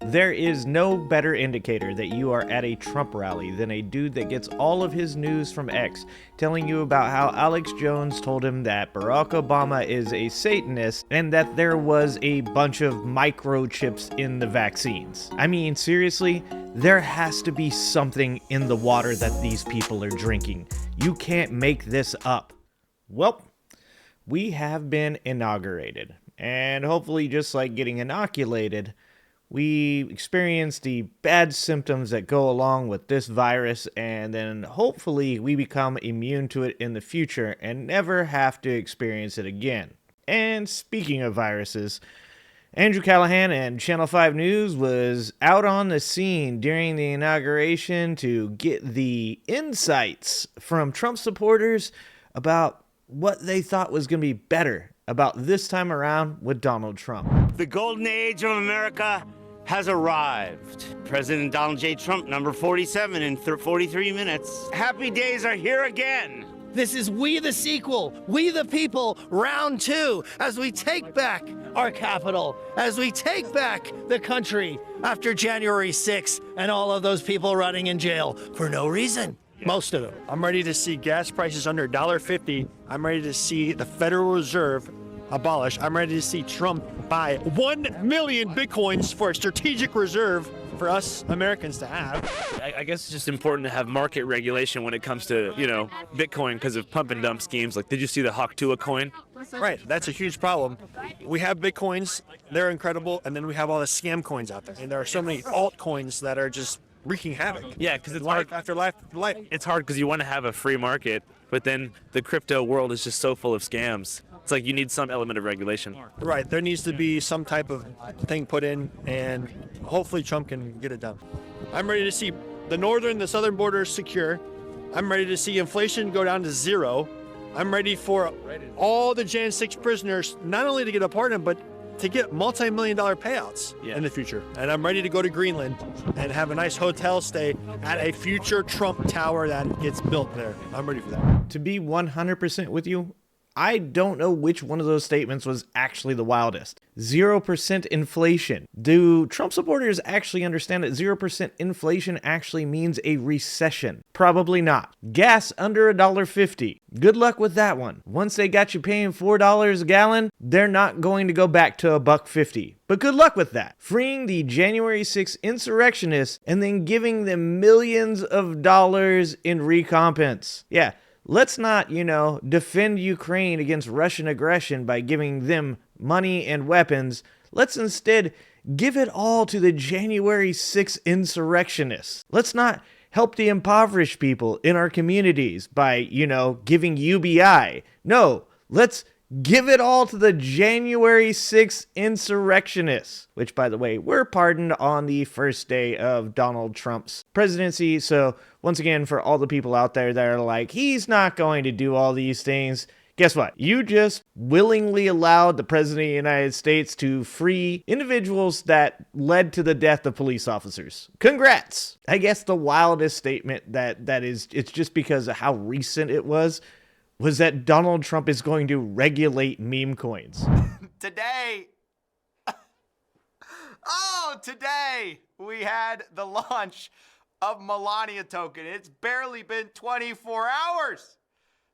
There is no better indicator that you are at a Trump rally than a dude that gets all of his news from X, telling you about how Alex Jones told him that Barack Obama is a Satanist and that there was a bunch of microchips in the vaccines. I mean, seriously, there has to be something in the water that these people are drinking. You can't make this up. Well, we have been inaugurated, and hopefully just like getting inoculated, we experience the bad symptoms that go along with this virus, and then hopefully we become immune to it in the future and never have to experience it again. And speaking of viruses, Andrew Callaghan and Channel 5 News was out on the scene during the inauguration to get the insights from Trump supporters about what they thought was going to be better about this time around with Donald Trump. The golden age of America has arrived. President Donald J. Trump, number 47 in 43 minutes. Happy days are here again. This is We the Sequel, We the People, round 2, as we take back our capital, as we take back the country after January 6th and all of those people running in jail for no reason. Most of them. I'm ready to see gas prices under $1.50. I'm ready to see the Federal Reserve abolished. I'm ready to see Trump buy 1 million Bitcoins for a strategic reserve for us Americans to have. I guess it's just important to have market regulation when it comes to, Bitcoin because of pump and dump schemes. Like, did you see the Hawk-Tuah coin? Right, that's a huge problem. We have Bitcoins, they're incredible, and then we have all the scam coins out there. And there are so many altcoins that are just wreaking havoc. Yeah, because it's life hard. after life after life. It's hard because you want to have a free market, but then the crypto world is just so full of scams. It's like you need some element of regulation. Right, there needs to be some type of thing put in, and hopefully Trump can get it done. I'm ready to see the southern border secure. I'm ready to see inflation go down to 0. I'm ready for all the Jan 6 prisoners not only to get a pardon, but to get multi-million-dollar payouts in the future. And I'm ready to go to Greenland and have a nice hotel stay at a future Trump tower that gets built there. I'm ready for that. To be 100% with you, I don't know which one of those statements was actually the wildest. 0% inflation. Do Trump supporters actually understand that 0% inflation actually means a recession? Probably not. Gas under $1.50. Good luck with that one. Once they got you paying $4 a gallon, they're not going to go back to $1.50. But good luck with that. Freeing the January 6th insurrectionists and then giving them millions of dollars in recompense. Yeah. Let's not, defend Ukraine against Russian aggression by giving them money and weapons. Let's instead give it all to the January 6th insurrectionists. Let's not help the impoverished people in our communities by, giving UBI. No, let's give it all to the January 6th insurrectionists, which, by the way, were pardoned on the first day of Donald Trump's presidency. So once again, for all the people out there that are like, he's not going to do all these things, guess what? You just willingly allowed the president of the United States to free individuals that led to the death of police officers. Congrats! I guess the wildest statement it's just because of how recent it was that Donald Trump is going to regulate meme coins. Today we had the launch of Melania token. It's barely been 24 hours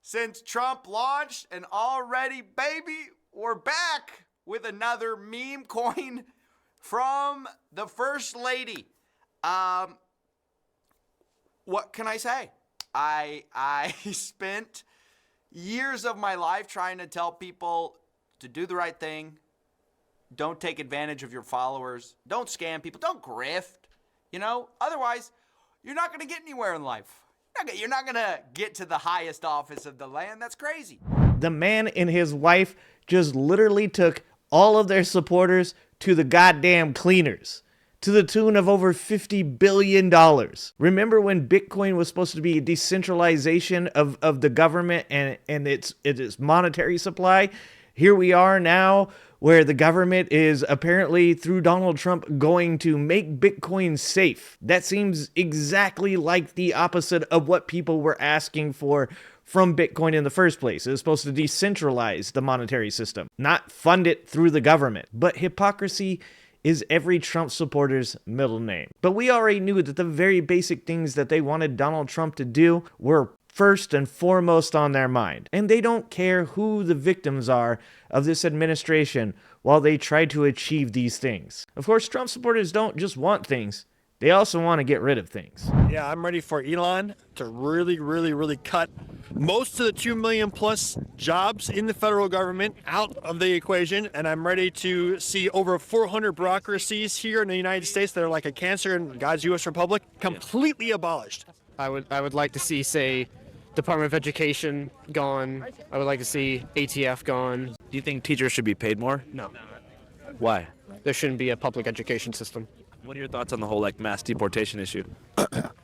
since Trump launched, and already, baby, we're back with another meme coin from the First Lady. What can I say? I spent years of my life trying to tell people to do the right thing. Don't take advantage of your followers. Don't scam people. Don't grift. Otherwise, you're not going to get anywhere in life. You're not going to get to the highest office of the land. That's crazy. The man and his wife just literally took all of their supporters to the goddamn cleaners, to the tune of over $50 billion. Remember when Bitcoin was supposed to be a decentralization of the government and its monetary supply? Here we are now where the government is apparently, through Donald Trump, going to make Bitcoin safe. That seems exactly like the opposite of what people were asking for from Bitcoin in the first place. It was supposed to decentralize the monetary system, not fund it through the government. But hypocrisy is every Trump supporter's middle name. But we already knew that the very basic things that they wanted Donald Trump to do were first and foremost on their mind. And they don't care who the victims are of this administration while they try to achieve these things. Of course, Trump supporters don't just want things, they also want to get rid of things. Yeah, I'm ready for Elon to really cut most of the 2 million plus jobs in the federal government out of the equation. And I'm ready to see over 400 bureaucracies here in the United States that are like a cancer in God's U.S. Republic completely abolished. I would like to see, say, Department of Education gone. I would like to see ATF gone. Do you think teachers should be paid more? No, Why? there shouldn't be a public education system. What are your thoughts on the whole mass deportation issue?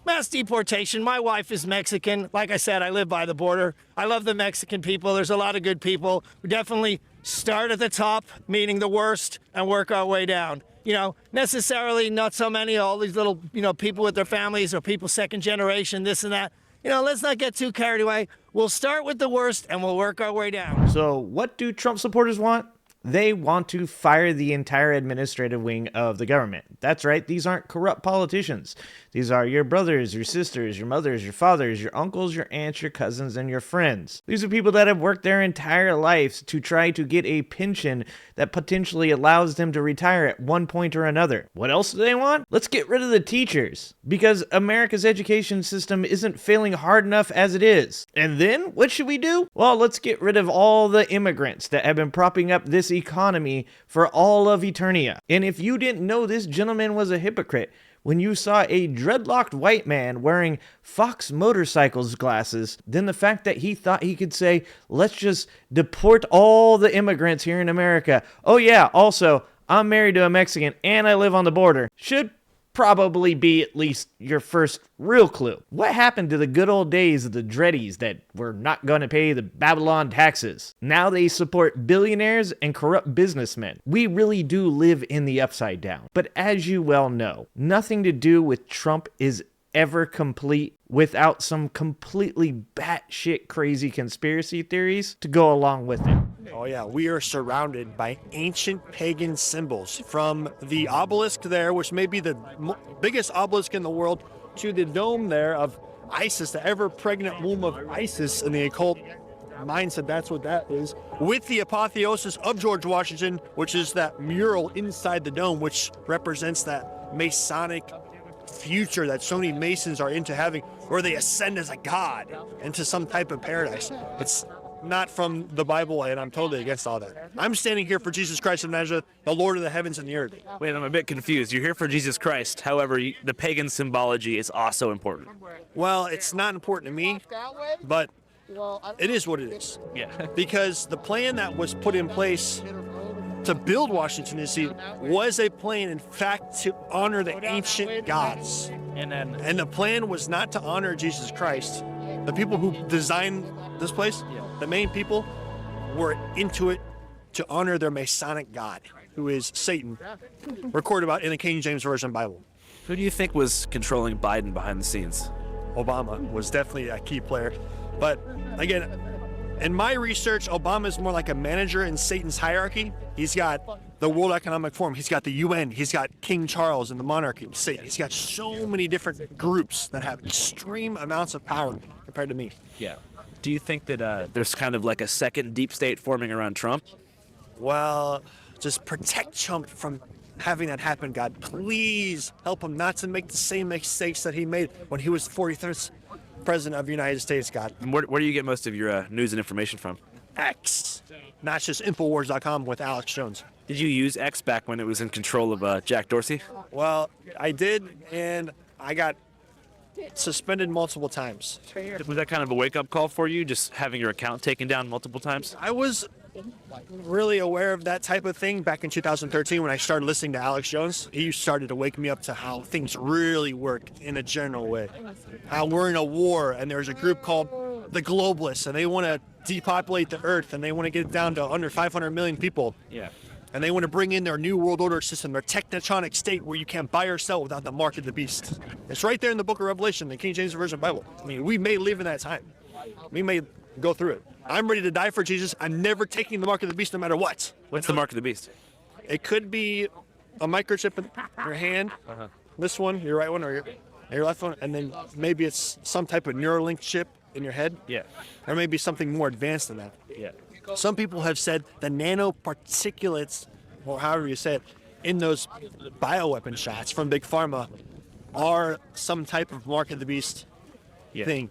Mass deportation. My wife is Mexican. Like I said, I live by the border. I love the Mexican people. There's a lot of good people. We definitely start at the top, meaning the worst, and work our way down. You know, necessarily not so many, all these little, people with their families or people second generation, this and that. Let's not get too carried away. We'll start with the worst and we'll work our way down. So what do Trump supporters want? They want to fire the entire administrative wing of the government. That's right, these aren't corrupt politicians. These are your brothers, your sisters, your mothers, your fathers, your uncles, your aunts, your cousins, and your friends. These are people that have worked their entire lives to try to get a pension that potentially allows them to retire at one point or another. What else do they want? Let's get rid of the teachers, because America's education system isn't failing hard enough as it is. And then, what should we do? Well, let's get rid of all the immigrants that have been propping up this economy for all of Eternia. And if you didn't know this gentleman was a hypocrite, when you saw a dreadlocked white man wearing Fox Motorcycles glasses, then the fact that he thought he could say, let's just deport all the immigrants here in America. Oh yeah, also, I'm married to a Mexican and I live on the border. Should probably be at least your first real clue. What happened to the good old days of the dreadies that were not going to pay the Babylon taxes? Now they support billionaires and corrupt businessmen. We really do live in the upside down. But as you well know, nothing to do with Trump is ever complete without some completely batshit crazy conspiracy theories to go along with it. Oh yeah, we are surrounded by ancient pagan symbols, from the obelisk there, which may be the biggest obelisk in the world, to the dome there of Isis, the ever-pregnant womb of Isis in the occult mindset. That's what that is. With the apotheosis of George Washington, which is that mural inside the dome, which represents that Masonic future that so many Masons are into having, where they ascend as a god into some type of paradise. It's not from the Bible, and I'm totally against all that. I'm standing here for Jesus Christ of Nazareth, the Lord of the heavens and the earth. Wait, I'm a bit confused. You're here for Jesus Christ. However, the pagan symbology is also important. Well, it's not important to me, but it is what it is. Yeah. Because the plan that was put in place to build Washington, D.C. was a plan, in fact, to honor the ancient gods. And the plan was not to honor Jesus Christ. The people who designed this place, the main people, were into it to honor their Masonic god, who is Satan, recorded about in the King James Version Bible. Who do you think was controlling Biden behind the scenes? Obama was definitely a key player. But again, in my research, Obama is more like a manager in Satan's hierarchy. He's got the World Economic Forum, he's got the UN, he's got King Charles and the monarchy, Satan. He's got so many different groups that have extreme amounts of power compared to me. Yeah. Do you think that there's kind of like a second deep state forming around Trump? Well, just protect Trump from having that happen, God. Please help him not to make the same mistakes that he made when he was 43rd president of the United States, God. And where do you get most of your news and information from? X, not just Infowars.com with Alex Jones. Did you use X back when it was in control of Jack Dorsey? Well, I did, and I got suspended multiple times. Was that kind of a wake-up call for you, just having your account taken down multiple times? I was really aware of that type of thing back in 2013 when I started listening to Alex Jones. He started to wake me up to how things really work in a general way. How we're in a war, and there's a group called the Globalists, and they want to depopulate the earth, and they want to get it down to under 500 million people. Yeah. And they want to bring in their new world order system, their technotronic state where you can't buy or sell without the mark of the beast. It's right there in the book of Revelation, the King James Version Bible. I mean, we may live in that time. We may go through it. I'm ready to die for Jesus. I'm never taking the mark of the beast no matter what. What's the mark of the beast? It could be a microchip in your hand, this one, your right one, or your left one, and then maybe it's some type of Neuralink chip in your head. Yeah. Or maybe something more advanced than that. Yeah. Some people have said the nanoparticulates, or however you say it, in those bioweapon shots from Big Pharma are some type of mark of the beast thing.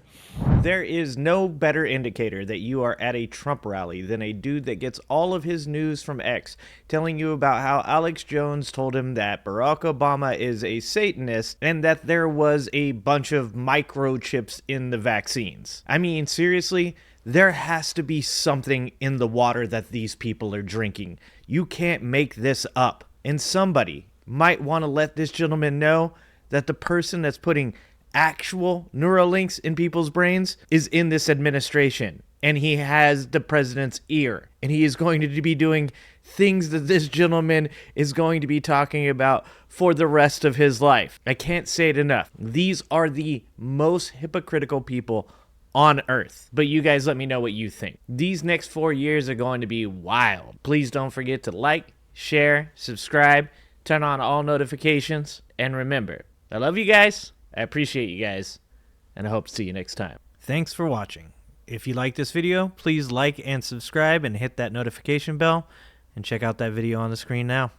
There is no better indicator that you are at a Trump rally than a dude that gets all of his news from X, telling you about how Alex Jones told him that Barack Obama is a Satanist and that there was a bunch of microchips in the vaccines. I mean, seriously, there has to be something in the water that these people are drinking. You can't make this up. And somebody might want to let this gentleman know that the person that's putting actual Neuralinks in people's brains is in this administration, and he has the president's ear, and he is going to be doing things that this gentleman is going to be talking about for the rest of his life. I can't say it enough. These are the most hypocritical people on earth. But you guys let me know what you think. These next 4 years are going to be wild. Please don't forget to like, share, subscribe, turn on all notifications, and remember, I love you guys. I appreciate you guys, and I hope to see you next time. Thanks for watching. If you like this video, please like and subscribe and hit that notification bell, and check out that video on the screen now.